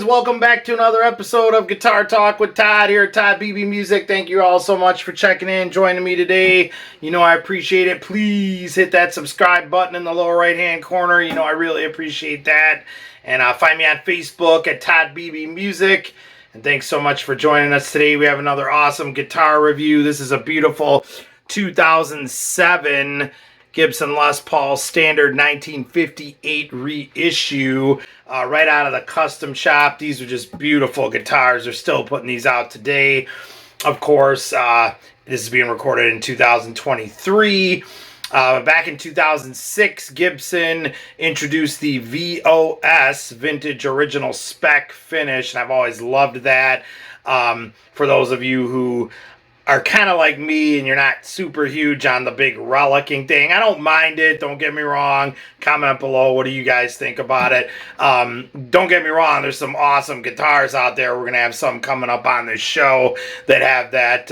welcome back to another episode of Guitar Talk with Todd here at Todd Beebe Music. Thank you all so much for checking in, joining me today. You know I appreciate it. Please hit that subscribe button in the lower right hand corner. You know I really appreciate that. And find me on Facebook at Todd Beebe Music. And thanks so much for joining us today. We have another awesome guitar review. This is a beautiful 2007 Gibson Les Paul Standard 1958 reissue right out of the custom shop. These are just beautiful guitars. They're still putting these out today. Of course, this is being recorded in 2023. Back in 2006, Gibson introduced the VOS, Vintage Original Spec finish, and I've always loved that. For those of you who are kind of like me and you're not super huge on the big relicing thing, I don't mind it. Don't get me wrong. Comment below. What do you guys think about it? Don't get me wrong. There's some awesome guitars out there. We're going to have some coming up on this show that have that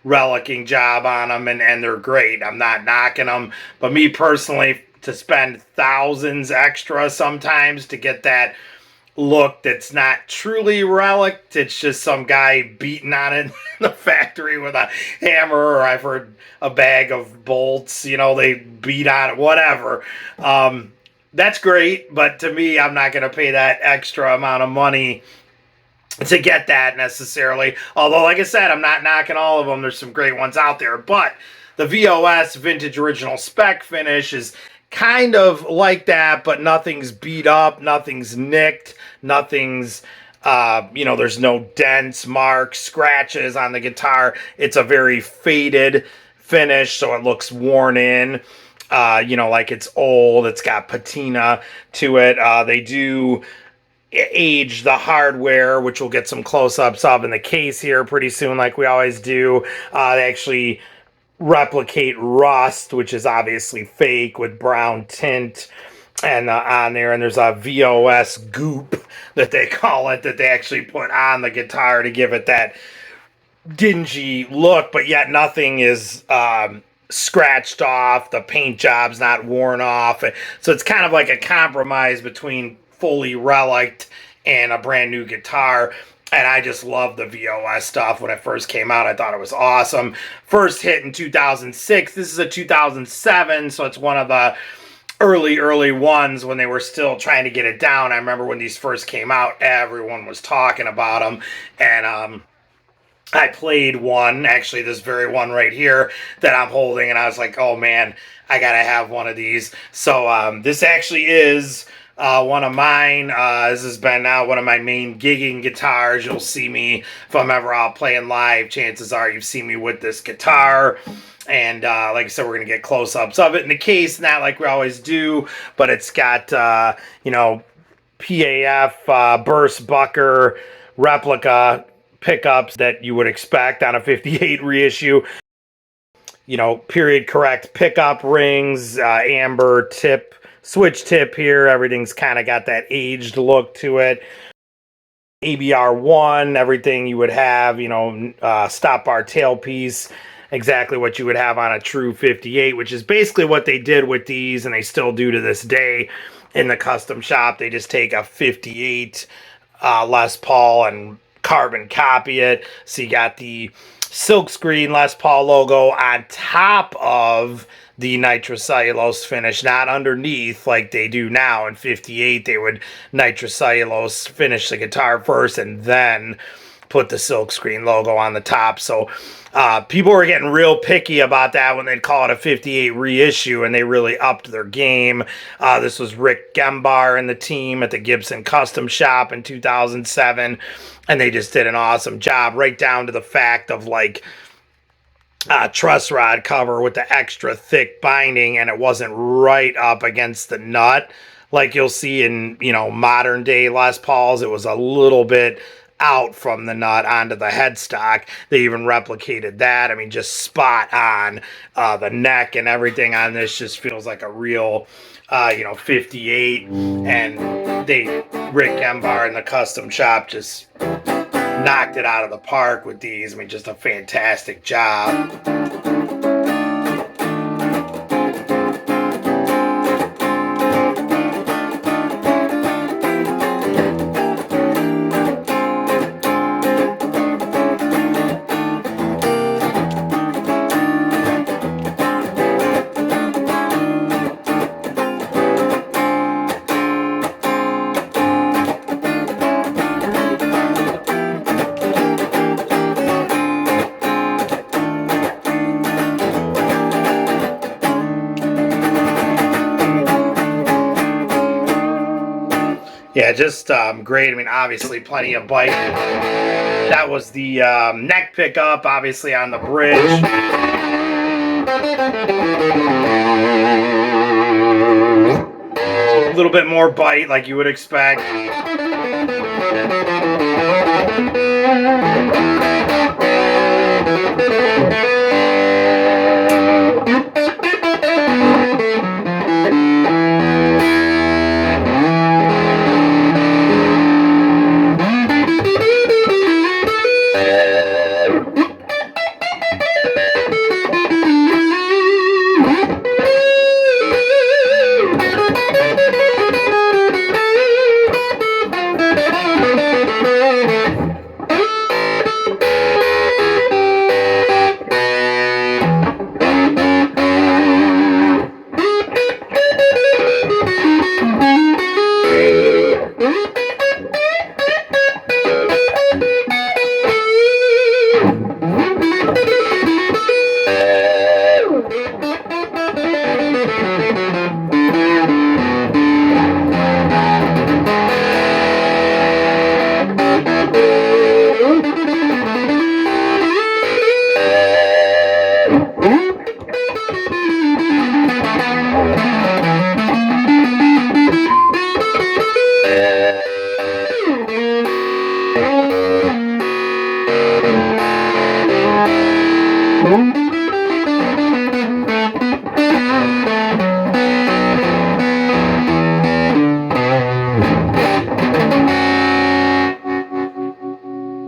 relicing job on them, and they're great. I'm not knocking them. But me personally, to spend thousands extra sometimes to get that look that's not truly reliced, it's just some guy beating on it in the factory with a hammer, or I've heard a bag of bolts, you know, they beat on it, whatever. That's great, but to me, I'm not going to pay that extra amount of money to get that necessarily. Although, like I said, I'm not knocking all of them. There's some great ones out there, but the VOS Vintage Original Spec finish is kind of like that, but nothing's beat up, nothing's nicked, nothing's, you know, there's no dents, marks, scratches on the guitar. It's a very faded finish, so it looks worn in, you know, like it's old. It's got patina to it. They do age the hardware, which we'll get some close-ups of in the case here pretty soon, like we always do. They actually replicate rust, which is obviously fake, with brown tint and on there, and there's a VOS goop that they call it that they actually put on the guitar to give it that dingy look, but yet nothing is scratched off. The paint job's not worn off, so it's kind of like a compromise between fully reliced and a brand new guitar. And I just love the VOS stuff. When it first came out, I thought it was awesome. First hit in 2006. This is a 2007, so it's one of the early ones when they were still trying to get it down. I remember when these first came out, everyone was talking about them. And I played one, actually this very one right here that I'm holding, and I was like, oh man, I gotta have one of these. So this actually is one of mine. This has been now one of my main gigging guitars. You'll see me if I'm ever out playing live. Chances are you've seen me with this guitar. And like I said, we're going to get close-ups of it in the case, not like we always do, but it's got, you know, PAF, burst bucker, replica pickups that you would expect on a 58 reissue. You know, period correct pickup rings, amber tip, switch tip here. Everything's kind of got that aged look to it. ABR1, everything you would have, you know, stop bar tailpiece, exactly what you would have on a true 58, which is basically what they did with these, and they still do to this day in the custom shop. They just take a 58 Les Paul and carbon copy it. So you got the silkscreen Les Paul logo on top of the nitrocellulose finish, not underneath like they do now. In 58, they would nitrocellulose finish the guitar first and then put the silkscreen logo on the top. So people were getting real picky about that when they'd call it a 58 reissue, and they really upped their game. This was Rick Gembar and the team at the Gibson Custom Shop in 2007, and they just did an awesome job, right down to the fact of like truss rod cover with the extra thick binding, and it wasn't right up against the nut like you'll see in, you know, modern day Les Pauls. It was a little bit out from the nut onto the headstock. They even replicated that. I mean, just spot on. The neck and everything on this just feels like a real, you know, 58. And Rick Gembar in the custom shop just knocked it out of the park with these. I mean, just a fantastic job. Yeah, just great. I mean, obviously plenty of bite. That was the neck pickup, obviously on the bridge. A little bit more bite like you would expect.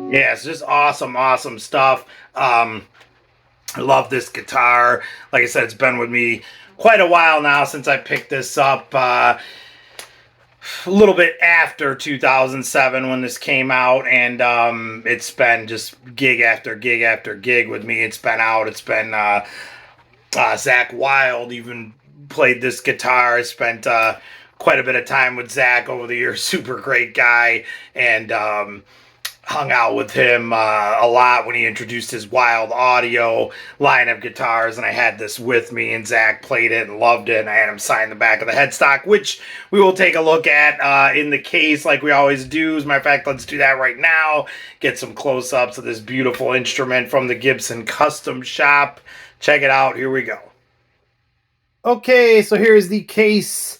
Yeah, it's just awesome stuff. I love this guitar. Like I said, it's been with me quite a while now since I picked this up. A little bit after 2007 when this came out, and it's been just gig after gig after gig with me. It's been out. It's been Zakk Wylde even played this guitar. I spent quite a bit of time with Zakk over the years. Super great guy, and hung out with him a lot when he introduced his Wylde Audio line of guitars, and I had this with me, and Zakk played it and loved it, and I had him sign the back of the headstock, which we will take a look at in the case like we always do. As a matter of fact, let's do that right now. Get some close-ups of this beautiful instrument from the Gibson Custom Shop. Check it out. Here we go. Okay, so here's the case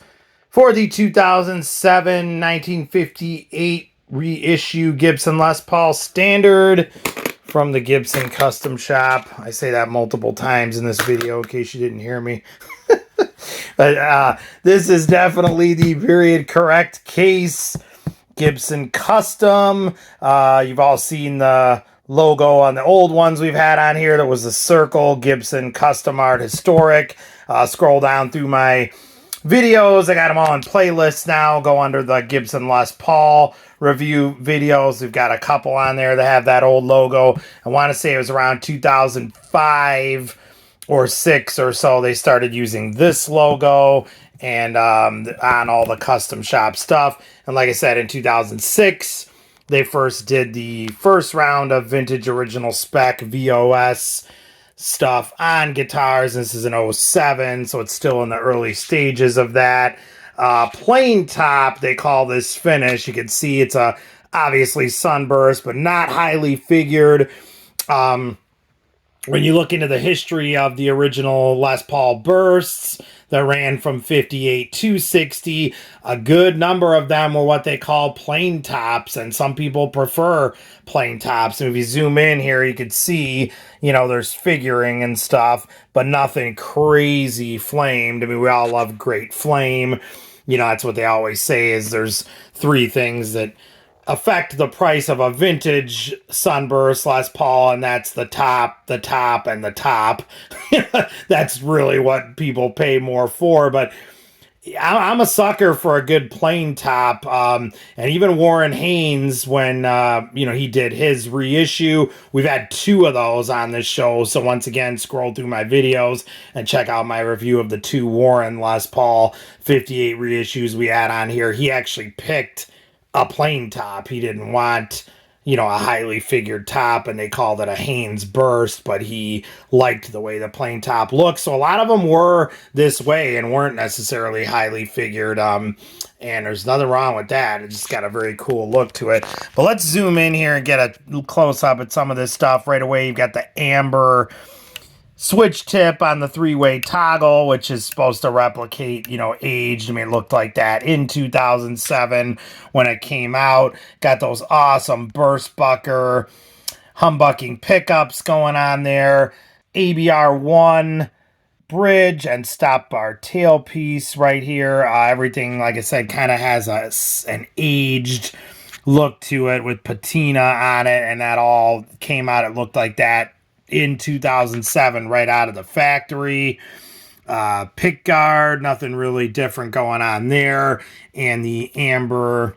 for the 2007 1958 reissue Gibson Les Paul Standard from the Gibson Custom Shop. I say that multiple times in this video in case you didn't hear me. But this is definitely the period correct case. Gibson Custom. You've all seen the logo on the old ones we've had on here. There was a circle, Gibson Custom Art Historic. Scroll down through my videos. I got them all in playlists now. Go under the Gibson Les Paul review videos. We've got a couple on there that have that old logo. I want to say it was around 2005 or 6 or so they started using this logo and on all the custom shop stuff. And like I said, in 2006 they first did the first round of Vintage Original Spec VOS stuff on guitars. This is an 07, so it's still in the early stages of that. Plain top, they call this finish. You can see it's a obviously sunburst, but not highly figured. When you look into the history of the original Les Paul bursts that ran from 58 to 60, a good number of them were what they call plain tops, and some people prefer plain tops. And if you zoom in here, you can see, you know, there's figuring and stuff, but nothing crazy flamed. I mean, we all love great flame. You know, that's what they always say is there's 3 things that affect the price of a vintage sunburst Les Paul, and that's the top, and the top. That's really what people pay more for. But I'm a sucker for a good plain top. And even Warren Haynes, when he did his reissue, we've had 2 of those on this show. So once again, scroll through my videos and check out my review of the 2 Warren Les Paul 58 reissues we had on here. He actually picked a plain top. He didn't want, you know, a highly figured top, and they called it a Haynes burst, but he liked the way the plain top looked. So a lot of them were this way and weren't necessarily highly figured. And there's nothing wrong with that. It just got a very cool look to it. But let's zoom in here and get a close up at some of this stuff. Right away, you've got the amber switch tip on the three-way toggle, which is supposed to replicate, you know, aged. I mean, it looked like that in 2007 when it came out. Got those awesome burst bucker humbucking pickups going on there. ABR1 bridge and stop bar tailpiece right here. Everything, like I said, kind of has an aged look to it with patina on it, and that all came out. It looked like that in 2007 right out of the factory. Pick guard, nothing really different going on there. And the amber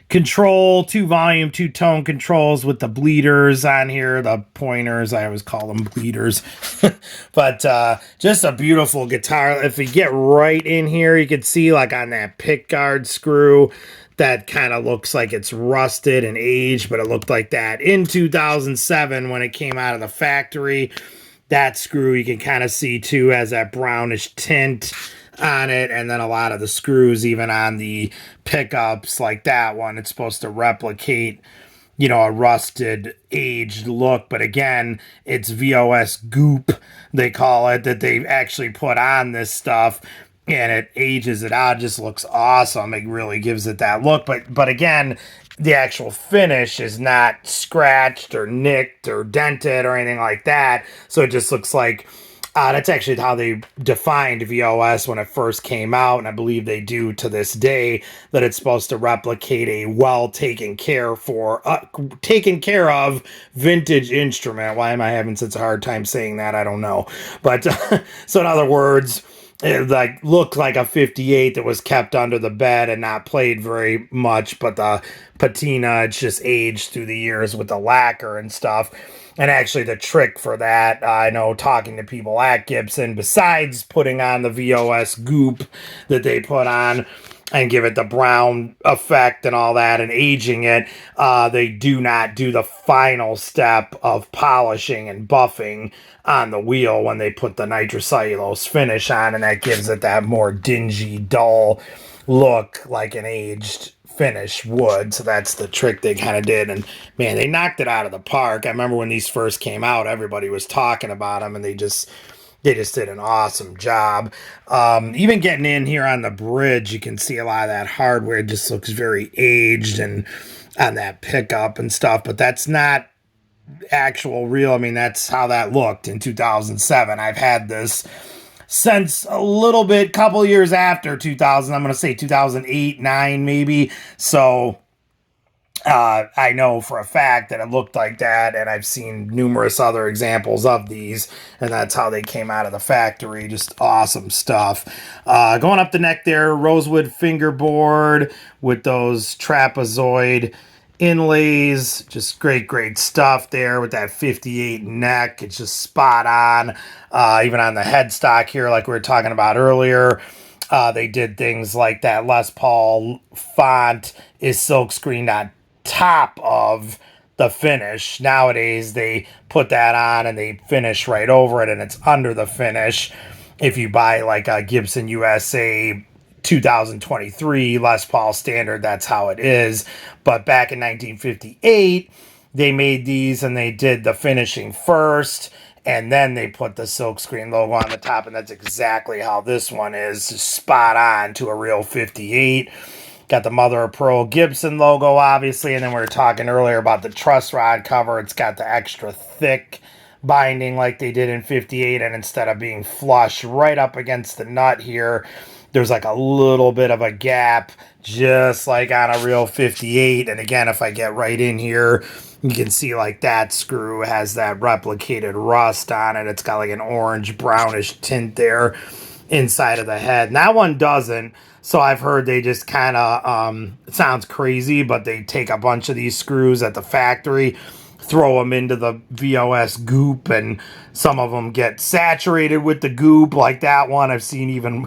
control, 2-volume, 2-tone controls with the bleeders on here, the pointers. I always call them bleeders. But just a beautiful guitar. If we get right in here, you can see like on that pick guard screw, that kind of looks like it's rusted and aged, but it looked like that in 2007 when it came out of the factory. That screw you can kind of see too has that brownish tint on it, and then a lot of the screws even on the pickups, like that one, it's supposed to replicate, you know, a rusted aged look. But again, it's VOS goop, they call it, that they actually put on this stuff, and it ages it out. It just looks awesome. It really gives it that look. But again, the actual finish is not scratched or nicked or dented or anything like that. So it just looks like that's actually how they defined VOS when it first came out, and I believe they do to this day, that it's supposed to replicate a well taken care of vintage instrument. Why am I having such a hard time saying that? I don't know. But so in other words, it like looked like a 58 that was kept under the bed and not played very much, but the patina, it's just aged through the years with the lacquer and stuff. And actually the trick for that, I know talking to people at Gibson, besides putting on the VOS goop that they put on and give it the brown effect and all that and aging it, they do not do the final step of polishing and buffing on the wheel when they put the nitrocellulose finish on, and that gives it that more dingy, dull look like an aged finish would. So that's the trick they kind of did, and man, they knocked it out of the park. I remember when these first came out, everybody was talking about them, and they just did an awesome job. Even getting in here on the bridge, you can see a lot of that hardware just looks very aged and on that pickup and stuff, but that's not actual real. I mean, that's how that looked in 2007. I've had this since a little bit, couple years after 2000. I'm going to say 2008, 9 maybe. So I know for a fact that it looked like that, and I've seen numerous other examples of these, and that's how they came out of the factory. Just awesome stuff. Going up the neck there, rosewood fingerboard with those trapezoid inlays, just great stuff there with that 58 neck. It's just spot on. Even on the headstock here, like we were talking about earlier, they did things like that Les Paul font is silk screened on top of the finish. Nowadays they put that on and they finish right over it, and it's under the finish. If you buy like a Gibson USA 2023 Les Paul standard, that's how it is. But back in 1958 they made these, and they did the finishing first, and then they put the silkscreen logo on the top, and that's exactly how this one is, just spot on to a real 58. Got the mother of pearl Gibson logo, obviously, and then we were talking earlier about the truss rod cover. It's got the extra thick binding like they did in 58, and instead of being flush right up against the nut here, there's like a little bit of a gap, just like on a real 58. And again, if I get right in here, you can see like that screw has that replicated rust on it. It's got like an orange brownish tint there inside of the head. And that one doesn't. So I've heard they just kind of, it sounds crazy, but they take a bunch of these screws at the factory, throw them into the VOS goop, and some of them get saturated with the goop, like that one. I've seen even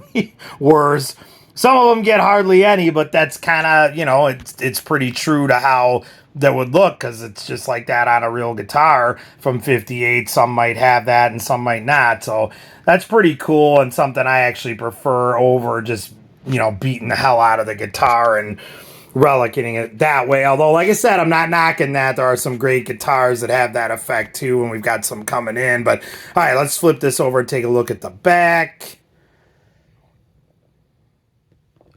worse. Some of them get hardly any, but that's kind of, you know, it's pretty true to how that would look, because it's just like that on a real guitar from 58. Some might have that and some might not. So that's pretty cool and something I actually prefer over just, you know, beating the hell out of the guitar and relicing it that way. Although, like I said, I'm not knocking that. There are some great guitars that have that effect too, and we've got some coming in. But all right, let's flip this over and take a look at the back.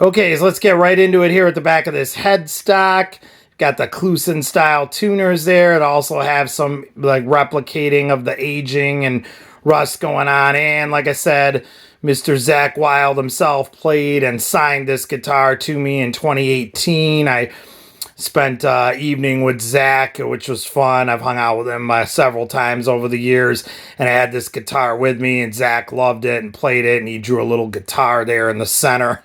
Okay, so let's get right into it here at the back of this headstock. Got the Kluson style tuners there. It also have some like replicating of the aging and rust going on. And like I said, Mr. Zakk Wylde himself played and signed this guitar to me in 2018. I spent evening with Zakk, which was fun. I've hung out with him several times over the years, and I had this guitar with me, and Zakk loved it and played it, and he drew a little guitar there in the center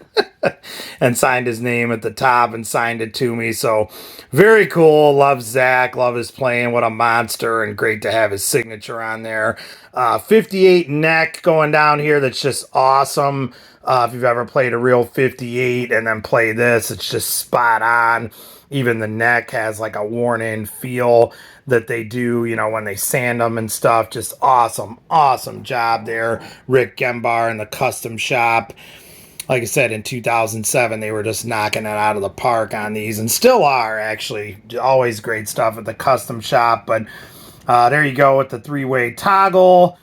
and signed his name at the top and signed it to me. So very cool. Love Zakk. Love his playing. What a monster, and great to have his signature on there. 58 neck going down here. That's just awesome. If you've ever played a real 58 and then play this, it's just spot on. Even the neck has like a worn-in feel that they do, you know, when they sand them and stuff. Just awesome, awesome job there. Rick Gembar in the Custom Shop. Like I said, in 2007, they were just knocking it out of the park on these, and still are, actually. Always great stuff at the Custom Shop. But there you go with the three-way toggle,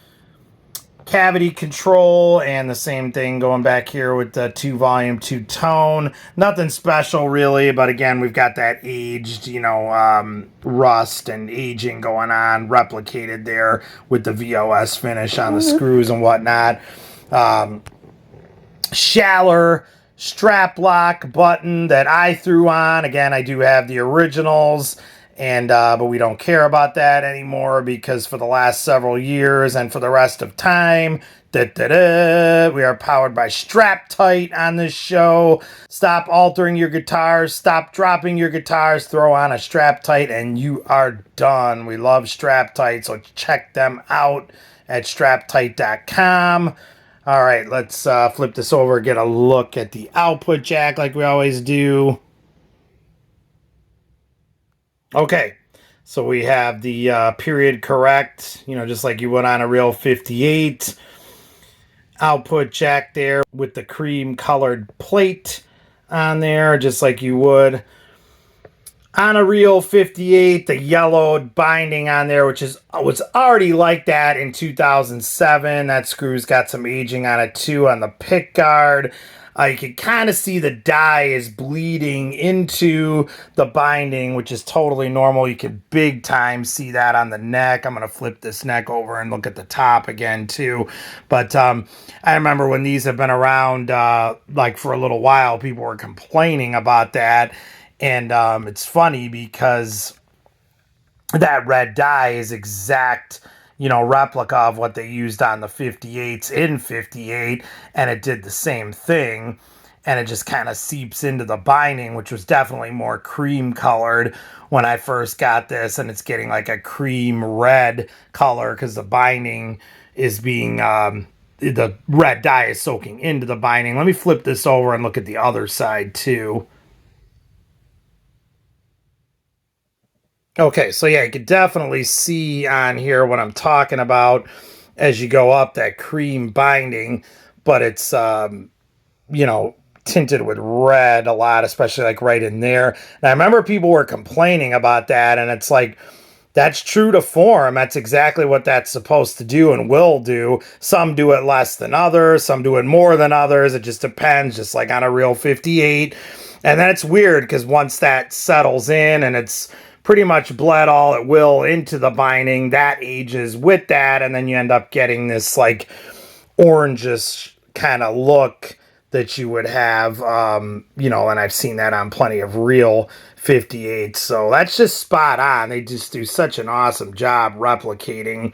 cavity control, and the same thing going back here with the 2-volume, 2-tone. Nothing special, really, but again, we've got that aged, you know, rust and aging going on, replicated there with the VOS finish on the screws and whatnot. Schaller strap lock button that I threw on. Again, I do have the originals, and but we don't care about that anymore, because for the last several years and for the rest of time, we are powered by Strap Tight on this show. Stop altering your guitars, stop dropping your guitars, throw on a Strap Tight, and you are done. We love Strap Tight, so check them out at straptight.com. All right, let's flip this over, get a look at the output jack like we always do. Okay, so we have the period correct, you know, just like you would on a real 58. Output jack there with the cream colored plate on there, just like you would on a real 58. The yellowed binding on there, which was already like that in 2007. That screw's got some aging on it too on the pick guard. You can kind of see the dye is bleeding into the binding, which is totally normal. You can big time see that on the neck. I'm going to flip this neck over and look at the top again too. But I remember when these have been around like for a little while, people were complaining about that. And it's funny because that red dye is exact, you know, replica of what they used on the 58s in 58, and it did the same thing, and it just kind of seeps into the binding, which was definitely more cream colored when I first got this, and it's getting like a cream red color because the binding is being the red dye is soaking into the binding. Let me flip this over and look at the other side too. Okay, so yeah, you can definitely see on here what I'm talking about as you go up, that cream binding, but it's, you know, tinted with red a lot, especially like right in there. And I remember people were complaining about that, and it's like, that's true to form. That's exactly what that's supposed to do and will do. Some do it less than others. Some do it more than others. It just depends, just like on a real 58. And then it's weird because once that settles in and it's pretty much bled all it will into the binding, that ages with that, and then you end up getting this like orangish kind of look that you would have, you know, and I've seen that on plenty of real 58. So that's just spot on. They just do such an awesome job replicating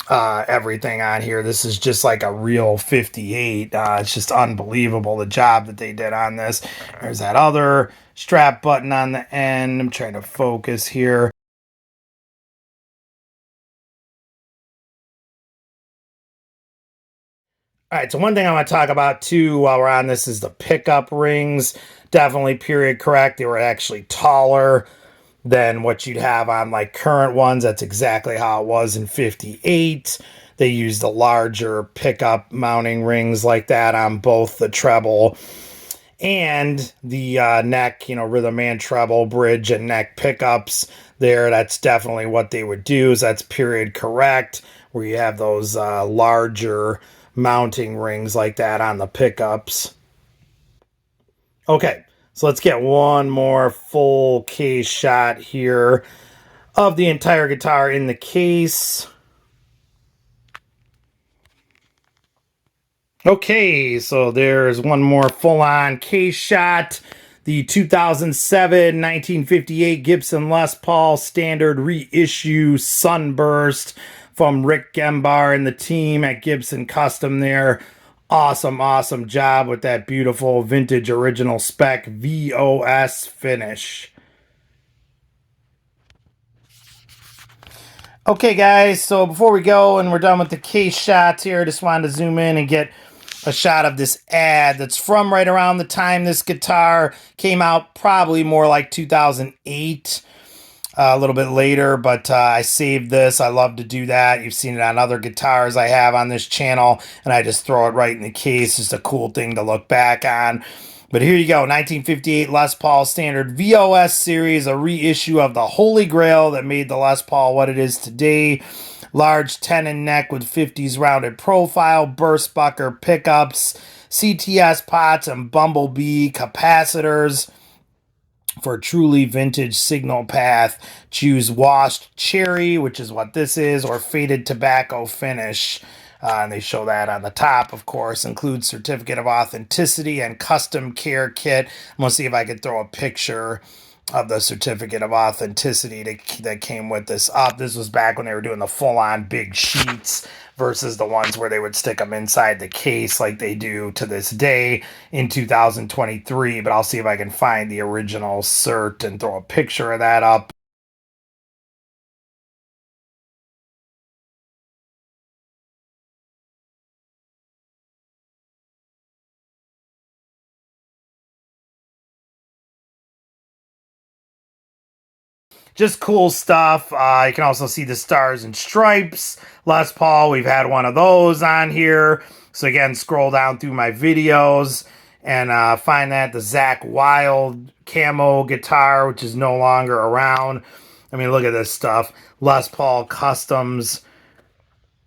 everything on here. This is just like a real 58. It's just unbelievable the job that they did on this. There's that other strap button on the end. I'm trying to focus here. All right, so one thing I want to talk about too while we're on this is the pickup rings. Definitely period correct. They were actually taller than what you'd have on like current ones. That's exactly how it was in 58. They used the larger pickup mounting rings like that on both the treble and the neck, you know, rhythm and treble, bridge and neck pickups there. That's definitely what they would do. So that's period correct, where you have those larger mounting rings like that on the pickups. Okay, so let's get one more full case shot here of the entire guitar in the case. Okay, so there's one more full-on case shot. The 2007 1958 Gibson Les Paul Standard Reissue Sunburst from Rick Gembar and the team at Gibson Custom there. Awesome job with that beautiful Vintage Original Spec VOS finish. Okay, guys, so before we go and we're done with the case shots here, I just wanted to zoom in and get a shot of this ad that's from right around the time this guitar came out, probably more like 2008, a little bit later, but I saved this. I love to do that. You've seen it on other guitars I have on this channel, and I just throw it right in the case. It's a cool thing to look back on. But here you go, 1958 Les Paul Standard VOS Series, a reissue of the Holy Grail that made the Les Paul what it is today. Large tenon neck with 50s rounded profile, burst bucker pickups, CTS pots, and bumblebee capacitors. For truly vintage signal path, choose washed cherry, which is what this is, or faded tobacco finish. And they show that on the top, of course. Includes certificate of authenticity and custom care kit. I'm going to see if I can throw a picture of the certificate of authenticity that came with this up. This was back when they were doing the full-on big sheets versus the ones where they would stick them inside the case like they do to this day in 2023. But I'll see if I can find the original cert and throw a picture of that up. Just cool stuff. You can also see the Stars and Stripes Les Paul. We've had one of those on here. So again, scroll down through my videos and find that. The Zakk Wylde camo guitar, which is no longer around. I mean, look at this stuff. Les Paul Customs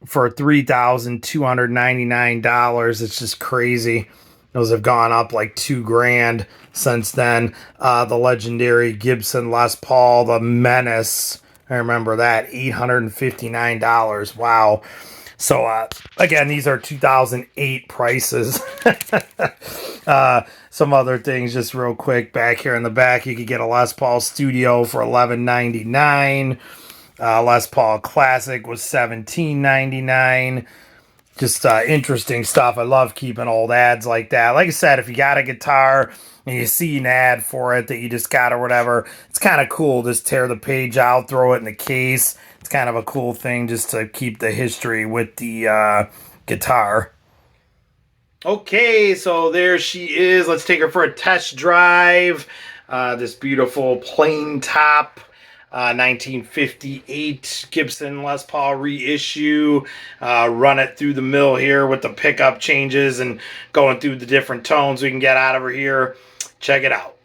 for $3,299. It's just crazy. Those have gone up like $2,000 since then. The legendary Gibson Les Paul, the Menace. I remember that, $859. Wow. So, again, these are 2008 prices. Some other things, just real quick, back here in the back, you could get a Les Paul Studio for $11.99. Les Paul Classic was $17.99. Just interesting stuff. I love keeping old ads like that. Like I said, if you got a guitar and you see an ad for it that you just got or whatever, it's kind of cool. Just tear the page out, throw it in the case. It's kind of a cool thing just to keep the history with the guitar. Okay, so there she is. Let's take her for a test drive. This beautiful plain top 1958 Gibson Les Paul reissue. Run it through the mill here with the pickup changes and going through the different tones we can get out of her here. Check it out.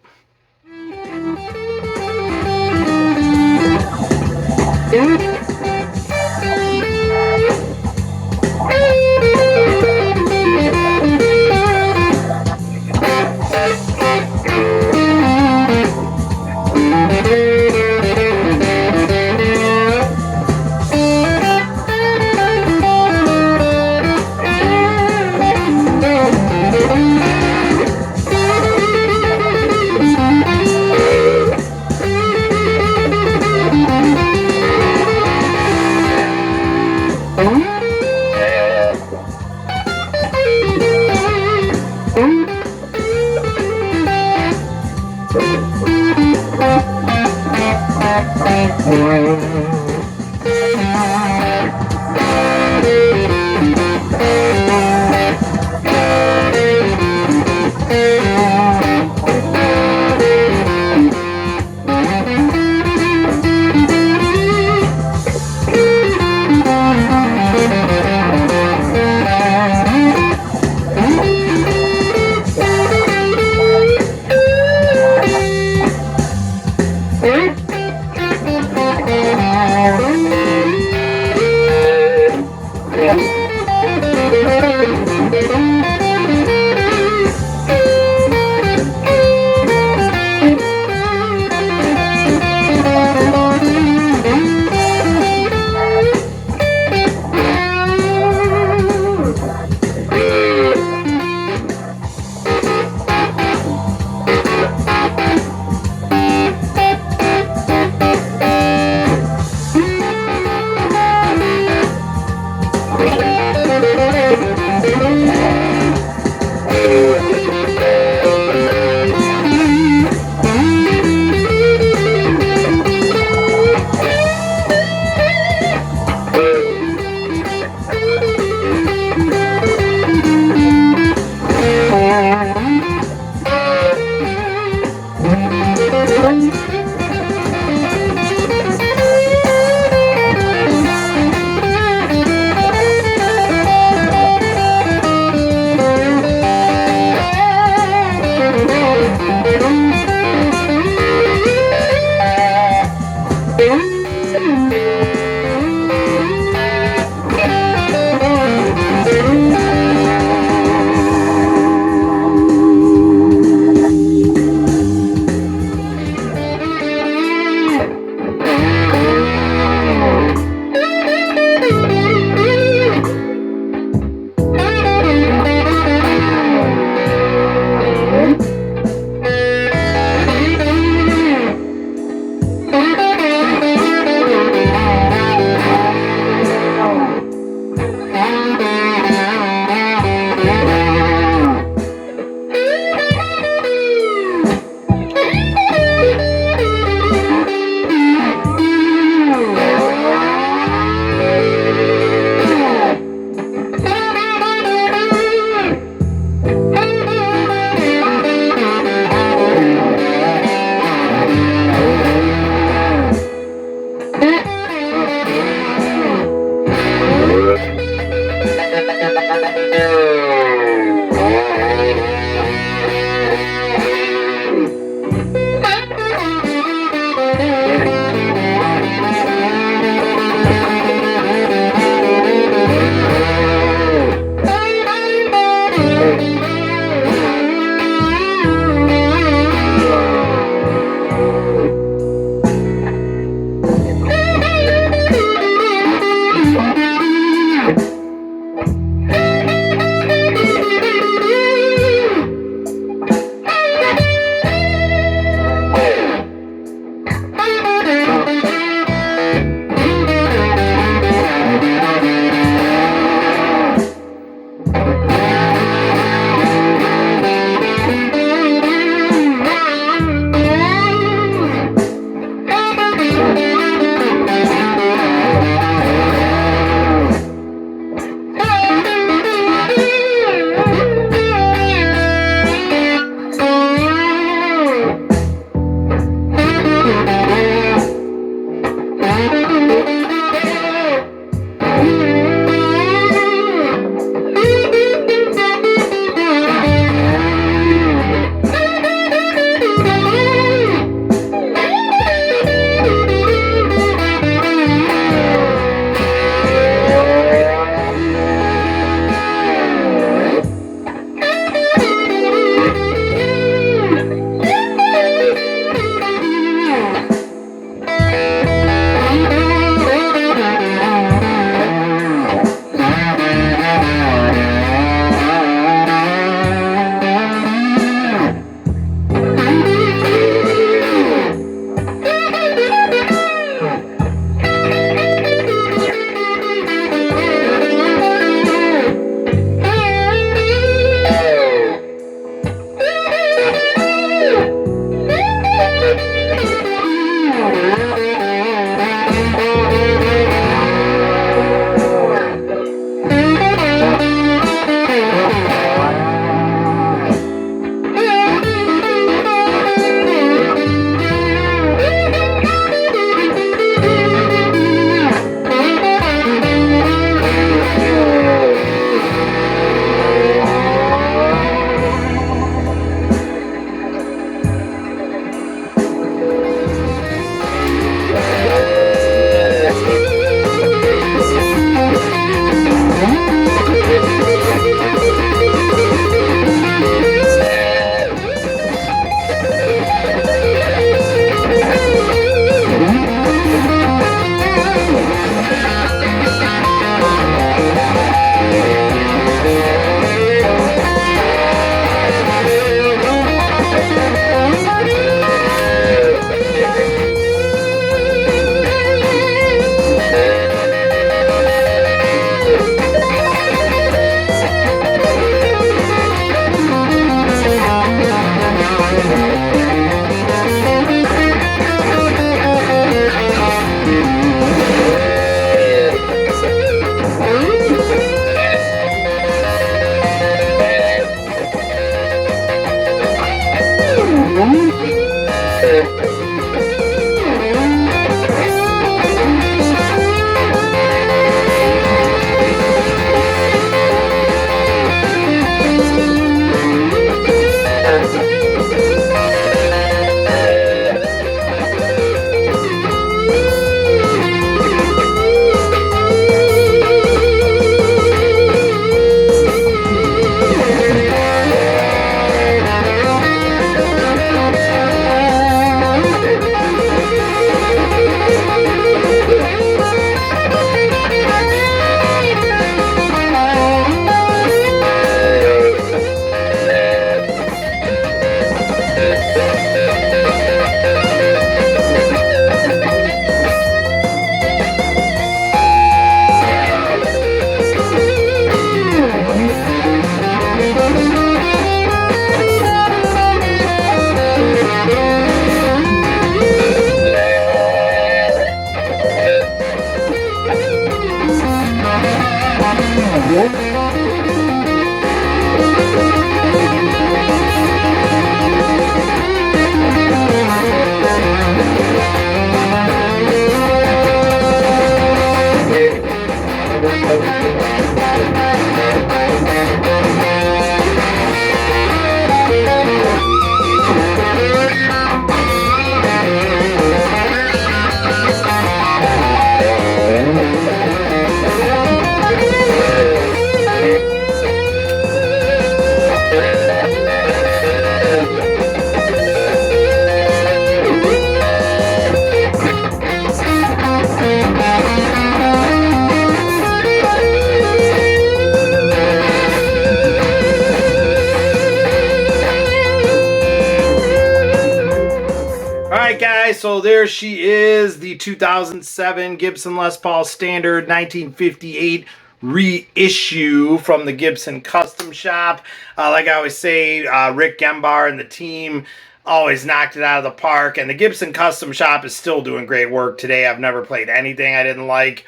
Alright guys, so there she is, the 2007 Gibson Les Paul Standard 1958 reissue from the Gibson Custom Shop. Like I always say, Rick Gembar and the team always knocked it out of the park, and the Gibson Custom Shop is still doing great work today. I've never played anything I didn't like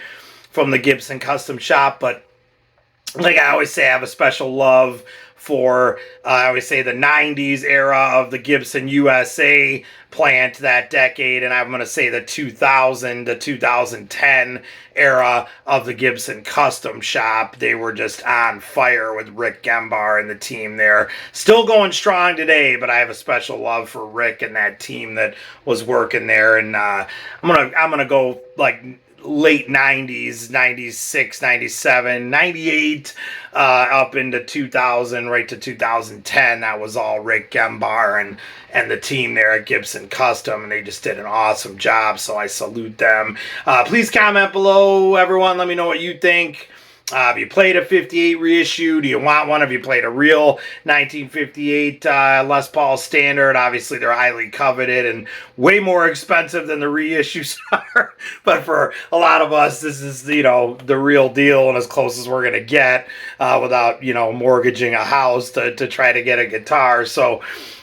from the Gibson Custom Shop, but like I always say, I have a special love for, I always say, the 90s era of the Gibson USA plant that decade, and I'm going to say the 2000 to 2010 era of the Gibson Custom Shop. They were just on fire with Rick Gembar and the team there. Still going strong today, but I have a special love for Rick and that team that was working there, and I'm gonna go like late 90s, 96, 97, 98, up into 2000, right to 2010. That was all Rick Gembar and the team there at Gibson Custom, and they just did an awesome job, so I salute them. Please comment below, everyone. Let me know what you think. Have you played a 58 reissue? Do you want one? Have you played a real 1958 Les Paul Standard? Obviously, they're highly coveted and way more expensive than the reissues are. But for a lot of us, this is, you know, the real deal and as close as we're going to get without, you know, mortgaging a house to try to get a guitar. So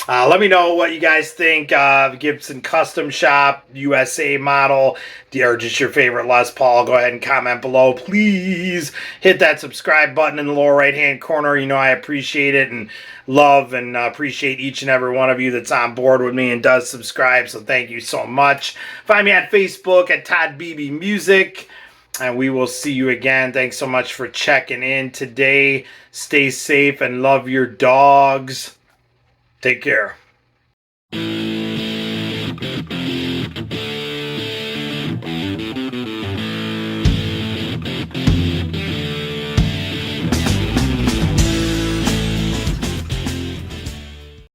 let me know what you guys think of Gibson Custom Shop, USA model, or just your favorite Les Paul. Go ahead and comment below. Please hit that subscribe button in the lower right-hand corner. You know I appreciate it and love and appreciate each and every one of you that's on board with me and does subscribe, so thank you so much. Find me on Facebook at Todd Beebe Music, and we will see you again. Thanks so much for checking in today. Stay safe and love your dogs. Take care.